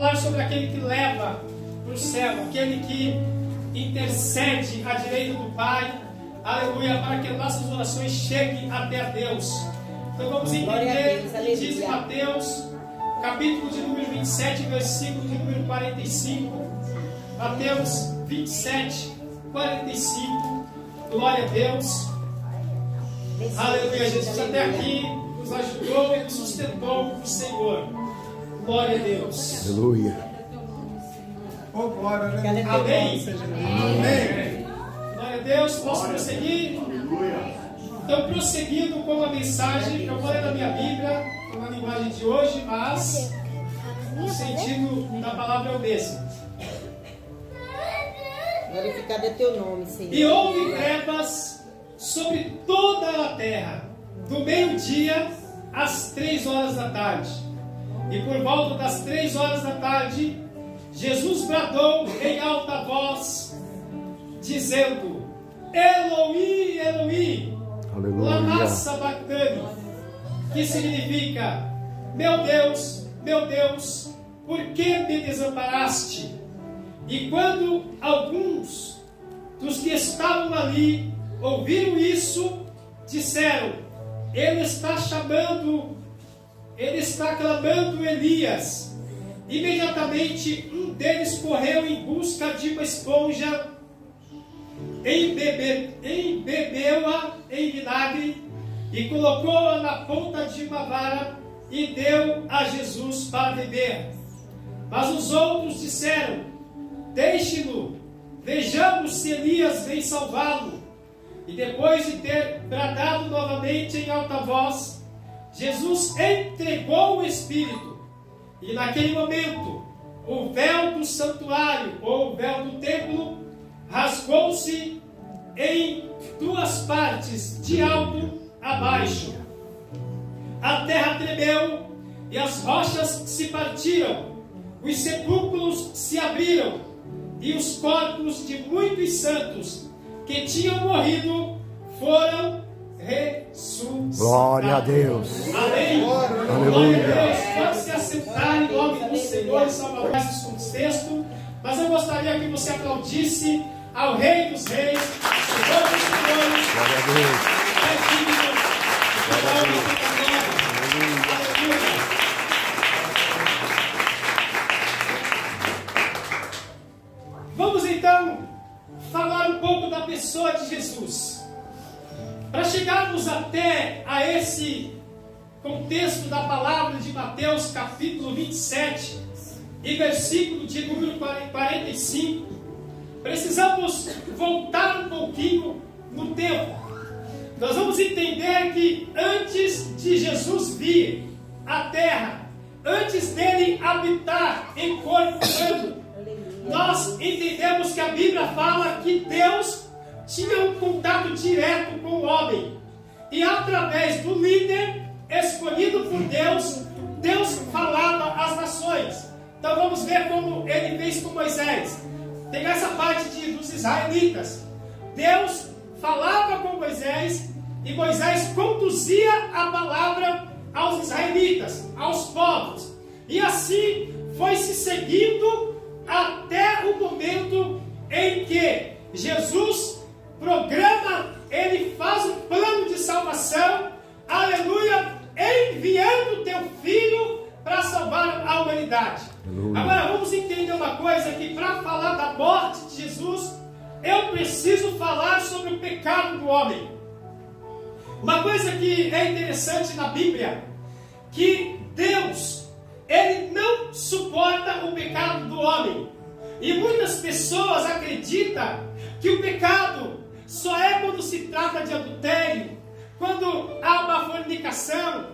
Falar sobre aquele que leva para o céu, aquele que intercede à direita do Pai, aleluia, para que nossas orações cheguem até a Deus. Então vamos entender o que diz Mateus, capítulo de número 27, versículo de número 45. Mateus 27, 45. Glória a Deus. Aleluia, Jesus até aqui nos ajudou e nos sustentou o Senhor. Glória a Deus. Aleluia. Oh, glória, né? Amém. Amém. Glória a Deus. Posso prosseguir? Então, prosseguindo com a mensagem, eu vou ler na minha Bíblia, na linguagem de hoje, mas o sentido da palavra é o mesmo. Glorificado é teu nome, Senhor. E houve trevas sobre toda a terra, do meio-dia às 3 horas da tarde. E por volta das 3 horas da tarde, Jesus bradou em alta voz, dizendo: Eloi, Eloi, lama sabachthani, que significa: meu Deus, por que me desamparaste? E quando alguns dos que estavam ali ouviram isso, disseram: ele está clamando Elias. Imediatamente um deles correu em busca de uma esponja, embebeu-a em vinagre e colocou-a na ponta de uma vara e deu a Jesus para beber. Mas os outros disseram: deixe-no, vejamos se Elias vem salvá-lo. E depois de ter bradado novamente em alta voz, Jesus entregou o Espírito. E naquele momento, o véu do santuário, ou o véu do templo, rasgou-se em 2 partes, de alto a baixo. A terra tremeu e as rochas se partiram, os sepulcros se abriram, e os corpos de muitos santos que tinham morrido foram ressuscitados. Glória a Deus. Amém. Aleluia. Pode se assentar em nome do Senhor e Salvador esse contexto, mas eu gostaria que você aplaudisse ao Rei dos Reis, Senhor dos Senhores. Glória a Deus. Glória a Deus. Aleluia. Vamos então falar um pouco da pessoa de Jesus. Para chegarmos até a esse contexto da palavra de Mateus, capítulo 27, e versículo de número 45, precisamos voltar um pouquinho no tempo. Nós vamos entender que antes de Jesus vir à terra, antes dele habitar em corpo humano, nós entendemos que a Bíblia fala que Deus tinha um contato direto com o homem. E através do líder escolhido por Deus, Deus falava às nações. Então vamos ver como ele fez com Moisés. Tem essa parte dos israelitas. Deus falava com Moisés e Moisés conduzia a palavra aos israelitas, aos povos. E assim foi se seguindo até o momento em que Jesus programa, ele faz um plano de salvação, aleluia, enviando o teu filho para salvar a humanidade. Aleluia. Agora vamos entender uma coisa, que para falar da morte de Jesus, eu preciso falar sobre o pecado do homem. Uma coisa que é interessante na Bíblia, que Deus, ele não suporta o pecado do homem. E muitas pessoas acreditam que o pecado só é quando se trata de adultério, quando há uma fornicação.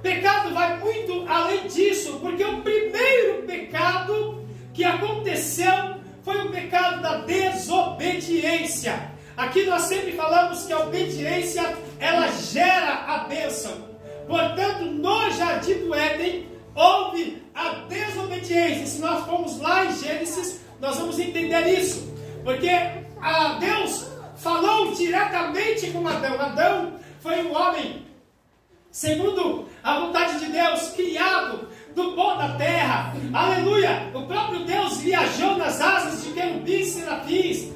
Pecado vai muito além disso, porque o primeiro pecado que aconteceu foi o pecado da desobediência. Aqui nós sempre falamos que a obediência, ela gera a bênção. Portanto, no Jardim do Éden, houve a desobediência. Se nós formos lá em Gênesis, nós vamos entender isso. Porque Deus falou diretamente com Adão. Adão foi um homem segundo a vontade de Deus, criado do pó da terra. Aleluia! O próprio Deus viajou nas asas de querubins e serafins.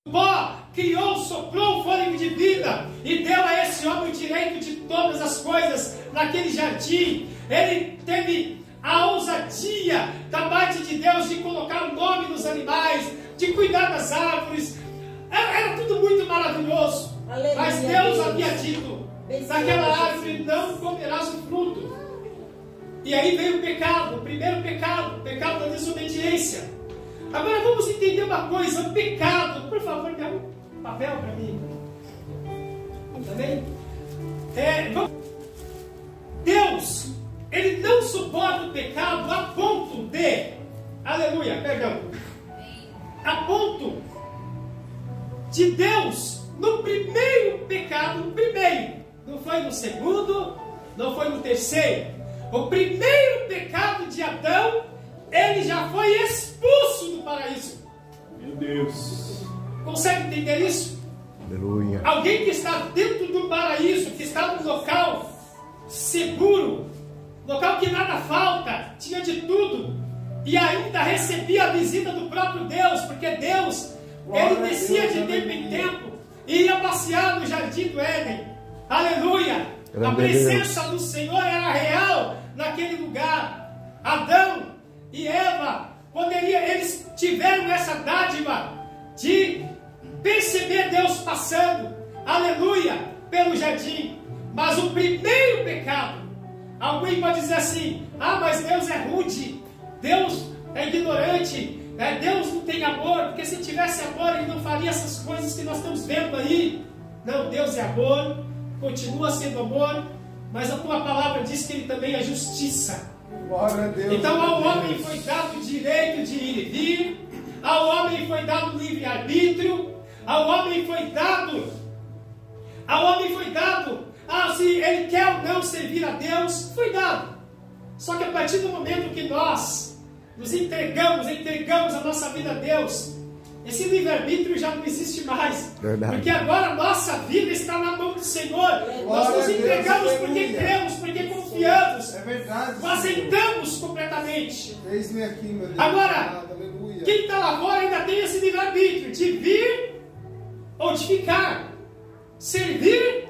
O pó criou, soprou o fôlego de vida e deu a esse homem o direito de todas as coisas naquele jardim. Ele teve a ousadia da parte de Deus de colocar o nome nos animais, de cuidar das árvores. Era tudo muito maravilhoso. Aleluia, mas Deus havia dito: daquela árvore não comerás o fruto. E aí veio o pecado, o primeiro pecado, o pecado da desobediência. Agora vamos entender uma coisa: o pecado, por favor, dê um papel para mim. Também? Deus, Ele não suporta o pecado a ponto de, aleluia, perdão, a ponto de Deus, no primeiro pecado, no primeiro, não foi no segundo, não foi no terceiro, o primeiro pecado de Adão, ele já foi expulso do paraíso. Meu Deus. Consegue entender isso? Aleluia. Alguém que está dentro do paraíso, que está num local seguro, local que nada falta, tinha de tudo, e ainda recebia a visita do próprio Deus, porque Deus, Ele descia de tempo em tempo e ia passear no jardim do Éden. Aleluia! A presença do Senhor era real naquele lugar. Adão e Eva, eles tiveram essa dádiva de perceber Deus passando, aleluia, pelo jardim. Mas o primeiro pecado, alguém pode dizer assim: ah, mas Deus é rude, Deus é ignorante, Deus não tem amor, porque se tivesse amor Ele não faria essas coisas que nós estamos vendo aí. Não, Deus é amor, continua sendo amor, mas a tua palavra diz que Ele também é justiça. Glória a Deus. Então ao homem foi dado o direito de ir e vir, ao homem foi dado o livre-arbítrio, ao homem foi dado, se ele quer ou não servir a Deus, foi dado. Só que a partir do momento que nós nos entregamos a nossa vida a Deus, esse livre-arbítrio já não existe mais. Verdade. Porque agora a nossa vida está na mão do Senhor. Nós nos entregamos porque cremos, porque confiamos. É verdade. Nós aceitamos completamente. Eis-me aqui, meu Deus. Agora, quem está lá fora ainda tem esse livre-arbítrio de vir ou de ficar, servir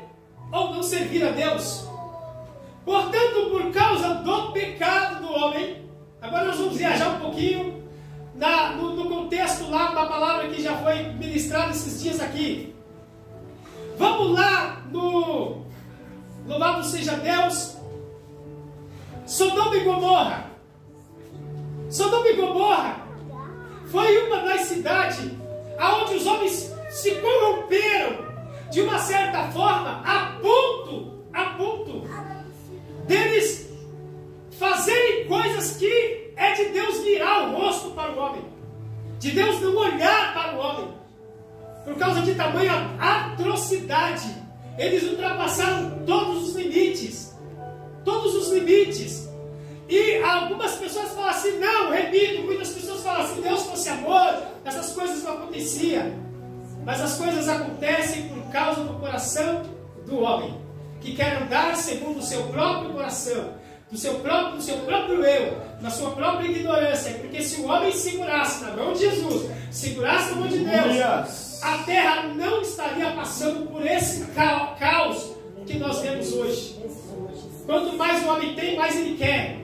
ou não servir a Deus. Portanto, por causa do pecado do homem, agora nós vamos viajar um pouquinho no contexto lá da palavra que já foi ministrada esses dias aqui. Vamos lá no louvado seja Deus. Sodoma e Gomorra. Sodoma e Gomorra foi uma das cidades onde os homens se corromperam de uma certa forma a ponto deles fazerem coisas que é de Deus virar o rosto para o homem, de Deus não olhar para o homem, por causa de tamanha atrocidade. Eles ultrapassaram todos os limites, e algumas pessoas falam assim: não, repito, muitas pessoas falam assim: Deus fosse amor, essas coisas não aconteciam. Mas as coisas acontecem por causa do coração do homem, que quer andar segundo o seu próprio coração, do seu próprio eu, na sua própria ignorância. Porque se o homem segurasse na mão de Jesus, segurasse na mão de Deus, a terra não estaria passando por esse caos que nós vemos hoje. Quanto mais o homem tem, mais ele quer.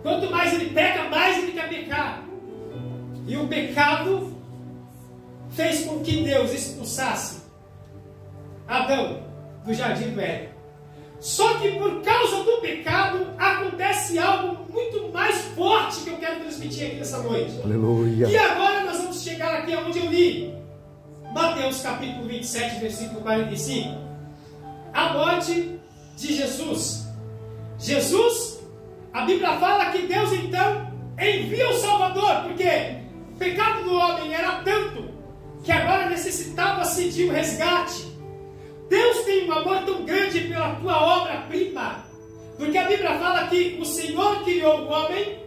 Quanto mais ele peca, mais ele quer pecar. E o pecado fez com que Deus expulsasse Adão do jardim do Éden. Só que por causa do pecado acontece algo muito mais forte que eu quero transmitir aqui nessa noite. Aleluia. E agora nós vamos chegar aqui onde eu li Mateus capítulo 27, versículo 45. A morte de Jesus. A Bíblia fala que Deus então envia o Salvador, porque o pecado do homem era tanto que agora necessitava-se de um resgate. Deus tem um amor tão grande pela tua obra-prima, porque a Bíblia fala que o Senhor criou o homem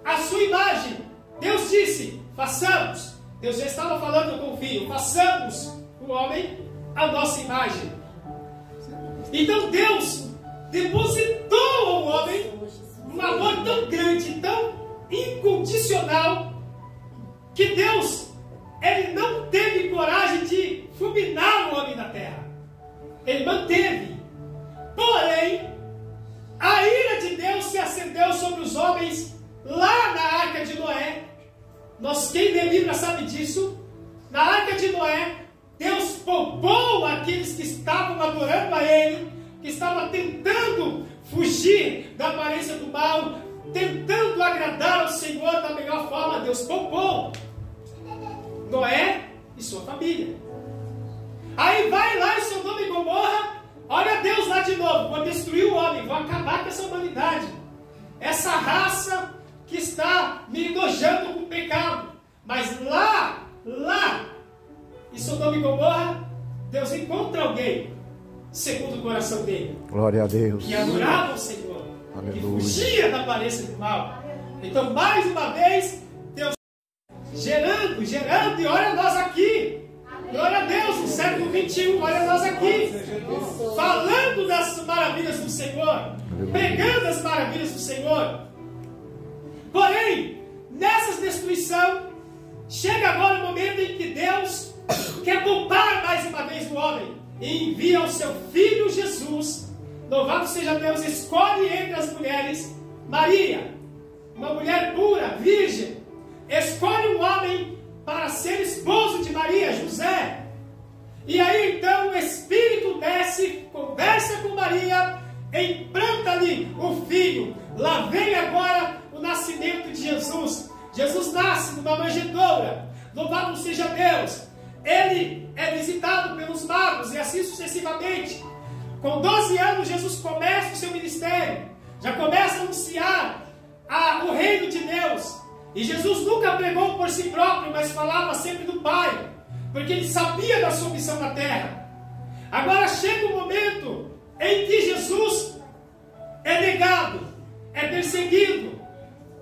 à sua imagem. Deus disse: façamos. Deus já estava falando com o filho: façamos o homem à nossa imagem. Então Deus depositou ao homem um amor tão grande, tão incondicional, que Deus, Ele não teve coragem de fulminar o homem na terra. Ele manteve. Porém, a ira de Deus se acendeu sobre os homens lá na Arca de Noé. Quem lê a Bíblia sabe disso. Na Arca de Noé, Deus poupou aqueles que estavam adorando a Ele, que estavam tentando fugir da aparência do mal, tentando agradar ao Senhor da melhor forma. Deus poupou Noé e sua família. Aí vai lá em Sodoma e Gomorra, olha Deus lá de novo: vou destruir o homem, vou acabar com essa humanidade, essa raça que está me enojando com o pecado. Mas lá em Sodoma e Gomorra, Deus encontra alguém segundo o coração dele, Glória a Deus. que adorava o Senhor, Aleluia. que fugia da aparência do mal. Então, mais uma vez, Deus gerando, e olha nós aqui. Glória a Deus, no século 21, olha nós aqui, falando das maravilhas do Senhor, pregando as maravilhas do Senhor. Porém, nessa destruição, chega agora o momento em que Deus quer poupar mais uma vez o homem e envia o seu Filho Jesus. Louvado seja Deus, escolhe entre as mulheres Maria, uma mulher pura, virgem, escolhe um homem para ser esposo de Maria, José. E aí então o Espírito desce, conversa com Maria, implanta-lhe o filho. Lá vem agora o nascimento de Jesus. Jesus nasce numa manjedoura. Louvado seja Deus. Ele é visitado pelos magos e assim sucessivamente. Com 12 anos Jesus começa o seu ministério. Já começa a anunciar o reino de Deus. E Jesus nunca pregou por si próprio, mas falava sempre do Pai, porque ele sabia da sua missão na terra. Agora chega o momento em que Jesus é negado, é perseguido,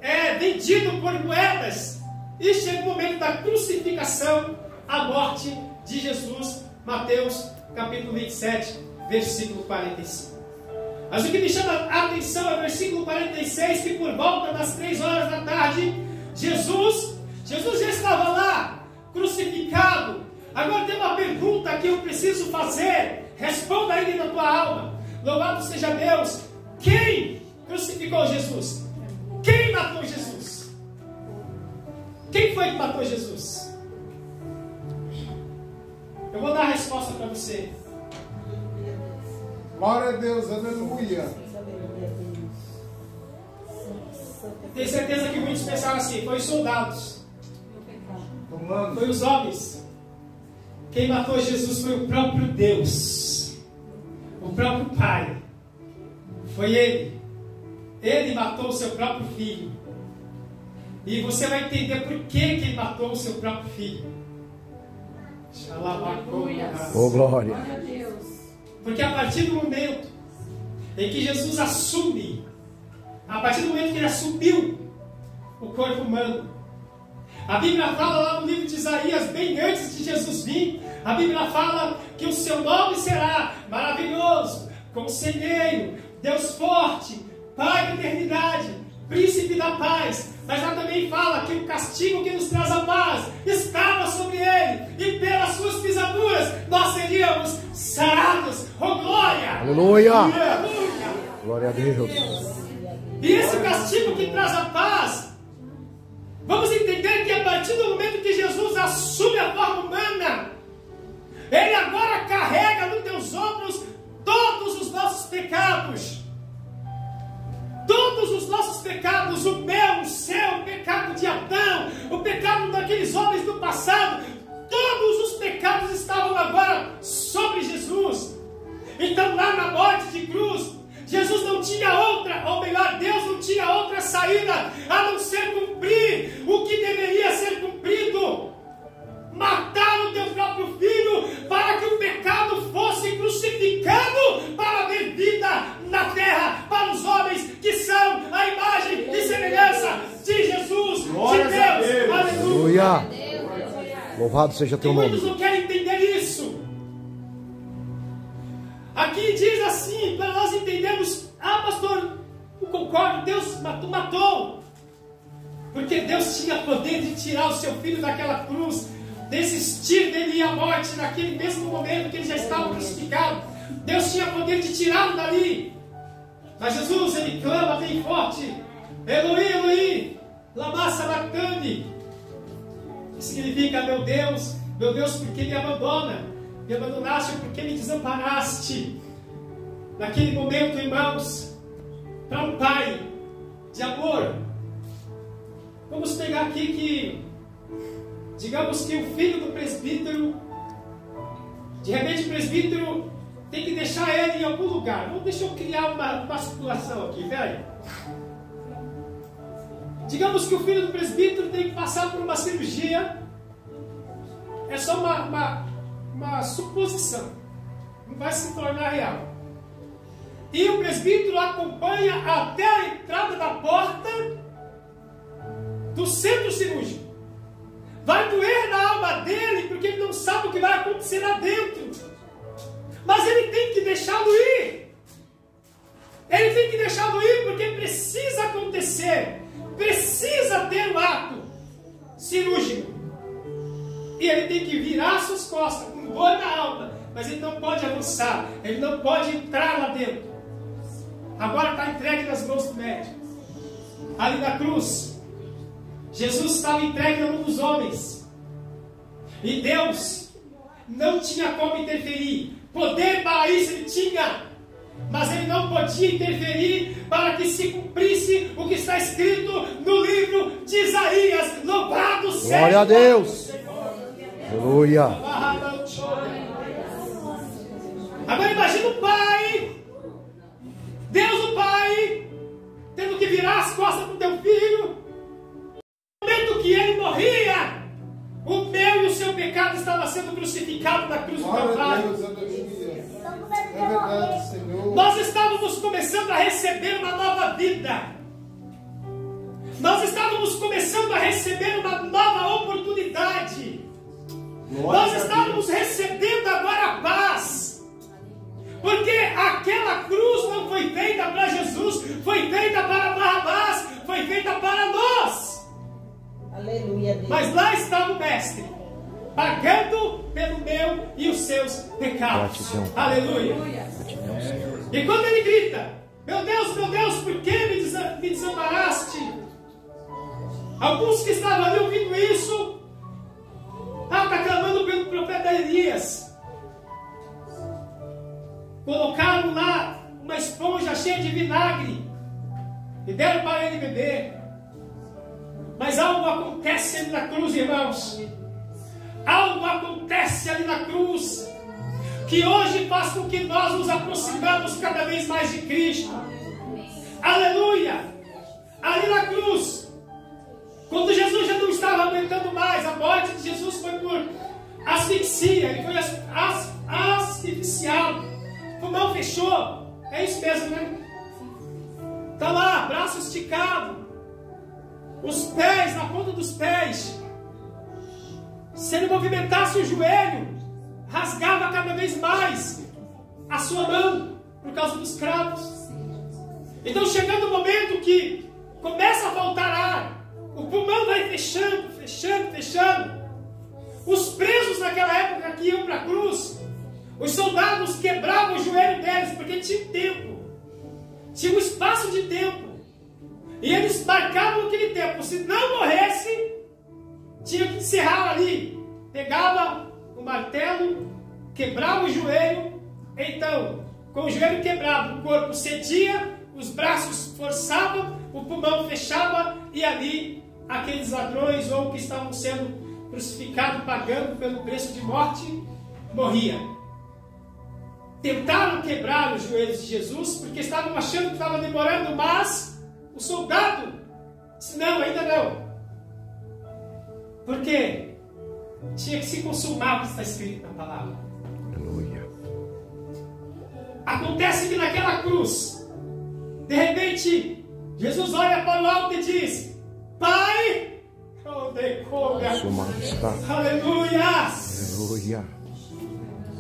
é vendido por moedas, e chega o momento da crucificação, a morte de Jesus. Mateus capítulo 27, versículo 45. Mas o que me chama a atenção é o versículo 46, que por volta das 3 horas da tarde, Jesus já estava lá, crucificado. Agora tem uma pergunta que eu preciso fazer, responda aí na tua alma. Louvado seja Deus. Quem crucificou Jesus? Quem matou Jesus? Quem foi que matou Jesus? Eu vou dar a resposta para você. Glória a Deus, aleluia. Tenho certeza que muitos pensaram assim: foi os soldados, foi os homens. Quem matou Jesus foi o próprio Deus, o próprio Pai. Foi Ele. Ele matou o seu próprio filho. E você vai entender por que Ele matou o seu próprio filho. Oh, glória. Porque a partir do momento em que Jesus assume, a partir do momento que Ele assumiu o corpo humano, a Bíblia fala lá no livro de Isaías, bem antes de Jesus vir, a Bíblia fala que o seu nome será maravilhoso, conselheiro, Deus forte, Pai da eternidade, príncipe da paz. Mas ela também fala que o castigo que nos traz a paz estava sobre ele, e pelas suas pisaduras nós seríamos sarados. Oh, glória! Aleluia! Aleluia! Glória a Deus. E esse castigo que traz a paz, vamos entender que a partir do momento que Jesus assume a forma humana, Ele agora carrega nos teus ombros todos os nossos pecados. Todos os nossos pecados, o meu, o seu, o pecado de Adão, o pecado daqueles homens do passado, todos os pecados estavam agora sobre Jesus. Então lá na morte de cruz, Jesus não tinha outra, ou melhor, Deus não tinha outra saída a não ser cumprir o que deveria ser cumprido: matar o teu próprio filho, para que o pecado fosse crucificado, para haver vida na terra para os homens que são a imagem e semelhança de Jesus, Glória de a Deus. Deus. Aleluia. Aleluia. Louvado seja E teu muitos nome. não querem entender isso. Aqui diz assim, para nós entendermos: ah, pastor, o concordo, Deus matou. Porque Deus tinha poder de tirar o seu filho daquela cruz, desistir dele ir à morte naquele mesmo momento que ele já estava crucificado. Deus tinha poder de tirá-lo dali. Mas Jesus, ele clama bem forte: Eloi, Eloi, lama sabachthani. Que significa: meu Deus, por que me abandona? Me abandonaste, porque me desamparaste. Naquele momento, irmãos, para um pai de amor, vamos pegar aqui que, digamos que o filho do presbítero, de repente o presbítero tem que deixar ele em algum lugar. Deixa eu criar uma situação aqui, velho. Digamos que o filho do presbítero tem que passar por uma cirurgia. É só uma suposição, não vai se tornar real. E o presbítero acompanha até a entrada da porta do centro cirúrgico. Vai doer na alma dele, porque ele não sabe o que vai acontecer lá dentro. Mas ele tem que deixá-lo ir. Ele tem que deixá-lo ir, porque precisa acontecer. Precisa ter um ato cirúrgico. E ele tem que virar suas costas, com dor na alma. Mas ele não pode avançar. Ele não pode entrar lá dentro. Agora está entregue nas mãos do médico. Ali na cruz, Jesus estava entregue na mão dos homens. E Deus não tinha como interferir. Poder para isso ele tinha. Mas ele não podia interferir para que se cumprisse o que está escrito no livro de Isaías. Louvado seja Glória a Deus. Aleluia. Agora imagina o pai, Deus o Pai, tendo que virar as costas para o teu filho. No momento que ele morria, o meu e o seu pecado estava sendo crucificado na cruz do Calvário. É verdade, Senhor. Nós estávamos começando a receber uma nova vida. Nós estávamos começando a receber uma nova oportunidade. Nós estávamos recebendo agora a paz. Porque aquela cruz não foi feita para Jesus, foi feita para Barrabás, foi feita para nós. Aleluia, Deus. Mas lá estava o Mestre, pagando pelo meu e os seus pecados. Gratidão. Aleluia. Gratidão, Senhor. E quando ele grita: meu Deus, por que me desamparaste? Alguns que estavam ali ouvindo isso, está clamando pelo profeta Elias. Colocaram lá uma esponja cheia de vinagre e deram para ele beber. Mas algo acontece ali na cruz, irmãos. Algo acontece ali na cruz que hoje faz com que nós nos aproximamos cada vez mais de Cristo. Aleluia! Ali na cruz, quando Jesus já não estava aguentando mais, a morte de Jesus foi por asfixia, ele foi asfixiado. O pulmão fechou. É isso mesmo, né? Está lá, braço esticado, os pés, na ponta dos pés. Se ele movimentasse o joelho, rasgava cada vez mais a sua mão, por causa dos cravos. Então, chegando o momento que começa a faltar ar, o pulmão vai fechando. Os presos naquela época que iam para a cruz, os soldados quebravam o joelho deles, porque tinha tempo, tinha um espaço de tempo, e eles marcavam aquele tempo. Se não morresse, tinha que encerrar ali. Pegava o martelo, quebrava o joelho. Então, com o joelho quebrado, o corpo cedia, os braços forçavam, o pulmão fechava, e ali aqueles ladrões ou que estavam sendo crucificados, pagando pelo preço de morte, morria. Tentaram quebrar os joelhos de Jesus, porque estavam achando que estava demorando, mas o soldado disse: não, ainda não. Porque tinha que se consumar o que está escrito na palavra. Aleluia. Acontece que naquela cruz, de repente, Jesus olha para o alto e diz: Pai, Sua majestade. aleluia. Aleluia.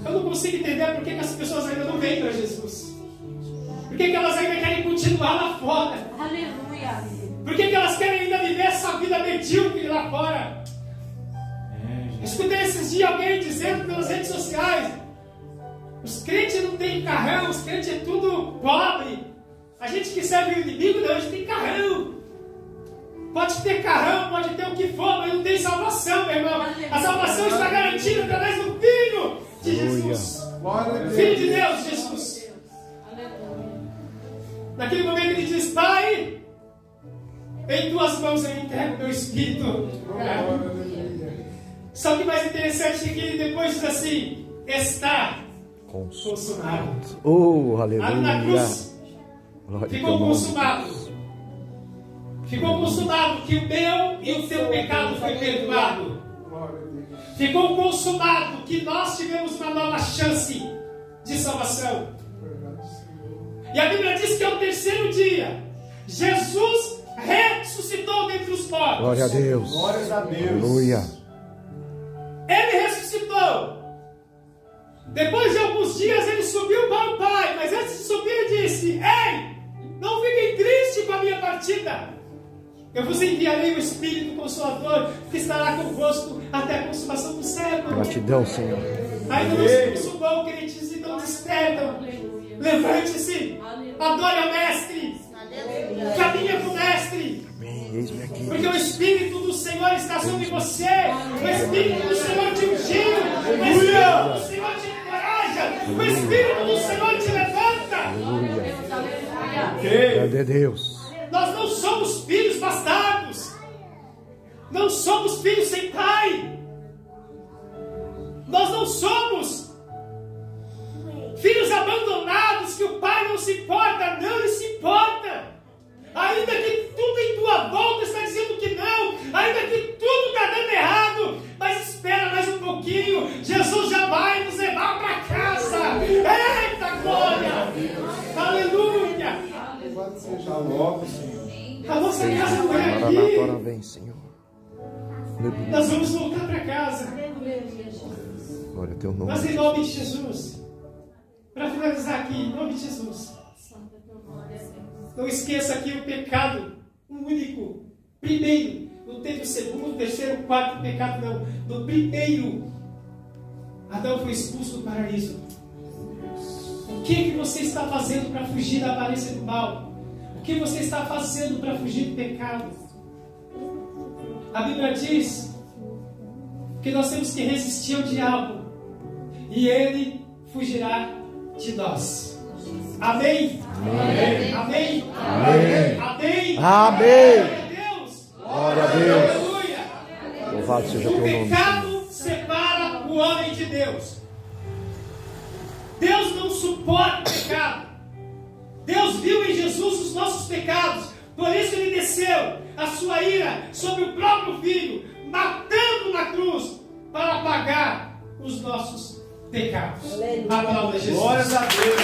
Eu não consigo entender por que as pessoas ainda não vêm para Jesus. Por que elas ainda querem continuar lá fora? Por que elas querem ainda viver essa vida medíocre lá fora? Escutei esses dias alguém dizendo pelas redes sociais: os crentes não têm carrão, os crentes é tudo pobre. A gente que serve o inimigo, não, a gente tem carrão. Pode ter carrão, pode ter o que for, mas não tem salvação, meu irmão. A salvação está garantida através do Filho de Jesus. Filho de Deus, Jesus. Naquele momento ele diz: Pai, em tuas mãos eu entrego o meu espírito. Só que mais interessante é que ele depois diz assim: está consumado. Oh, aleluia. Ali na cruz ficou consumado. Ficou consumado que o meu e o teu pecado foi perdoado. Ficou consumado que nós tivemos uma nova chance de salvação. E a Bíblia diz que ao terceiro dia Jesus ressuscitou dentre os mortos. Glória a Deus. Glórias a Deus. Aleluia. Ele ressuscitou. Depois de alguns dias ele subiu para o Pai. Mas antes de subir ele disse: Ei, não fiquem tristes com a minha partida. Eu vos enviarei o Espírito Consolador, que estará convosco até a consumação do século. Gratidão, Senhor. Ainda não se consumou, crentes, e não despertam. Levante-se, adore ao Mestre, caminha com o Mestre. Eis-me aqui. Porque o Espírito do Senhor está sobre você. O Espírito do Senhor te ungiu. O Espírito do Senhor te encoraja. O Espírito do Senhor te levanta. Aleluia. Glória a Deus. Nós não somos filhos bastardos. Não somos filhos sem pai. Nós não somos filhos abandonados que o pai não se importa. Não, ele se importa. Ainda que tudo em tua volta está dizendo que não, ainda que tudo está dando errado, mas espera mais um pouquinho, Jesus já vai nos levar para casa. Eita glória! Aleluia! Louvado seja logo, Senhor. A nossa casa não é Maranatha, aqui. vem, Senhor. Nós vamos voltar para casa. Glória a teu nome. Mas em nome de Jesus, para finalizar aqui, em nome de Jesus, não esqueça que o pecado, o único, primeiro, não teve o segundo, o terceiro, o quarto pecado, não. No primeiro, Adão foi expulso do paraíso. O que você está fazendo para fugir da aparência do mal? O que você está fazendo para fugir do pecado? A Bíblia diz que nós temos que resistir ao diabo e ele fugirá de nós. Amém? Amém? Amém? Amém. Amém? Amém. Glória a Deus! Glória a Deus. Aleluia! Louvado seja O teu nome, pecado Senhor. separa o homem de Deus. Deus não suporta o pecado. Deus viu em Jesus os nossos pecados. Por isso ele desceu a sua ira sobre o próprio Filho, matando na cruz para pagar os nossos pecados. Aleluia. A palavra de Jesus. Glórias a Deus.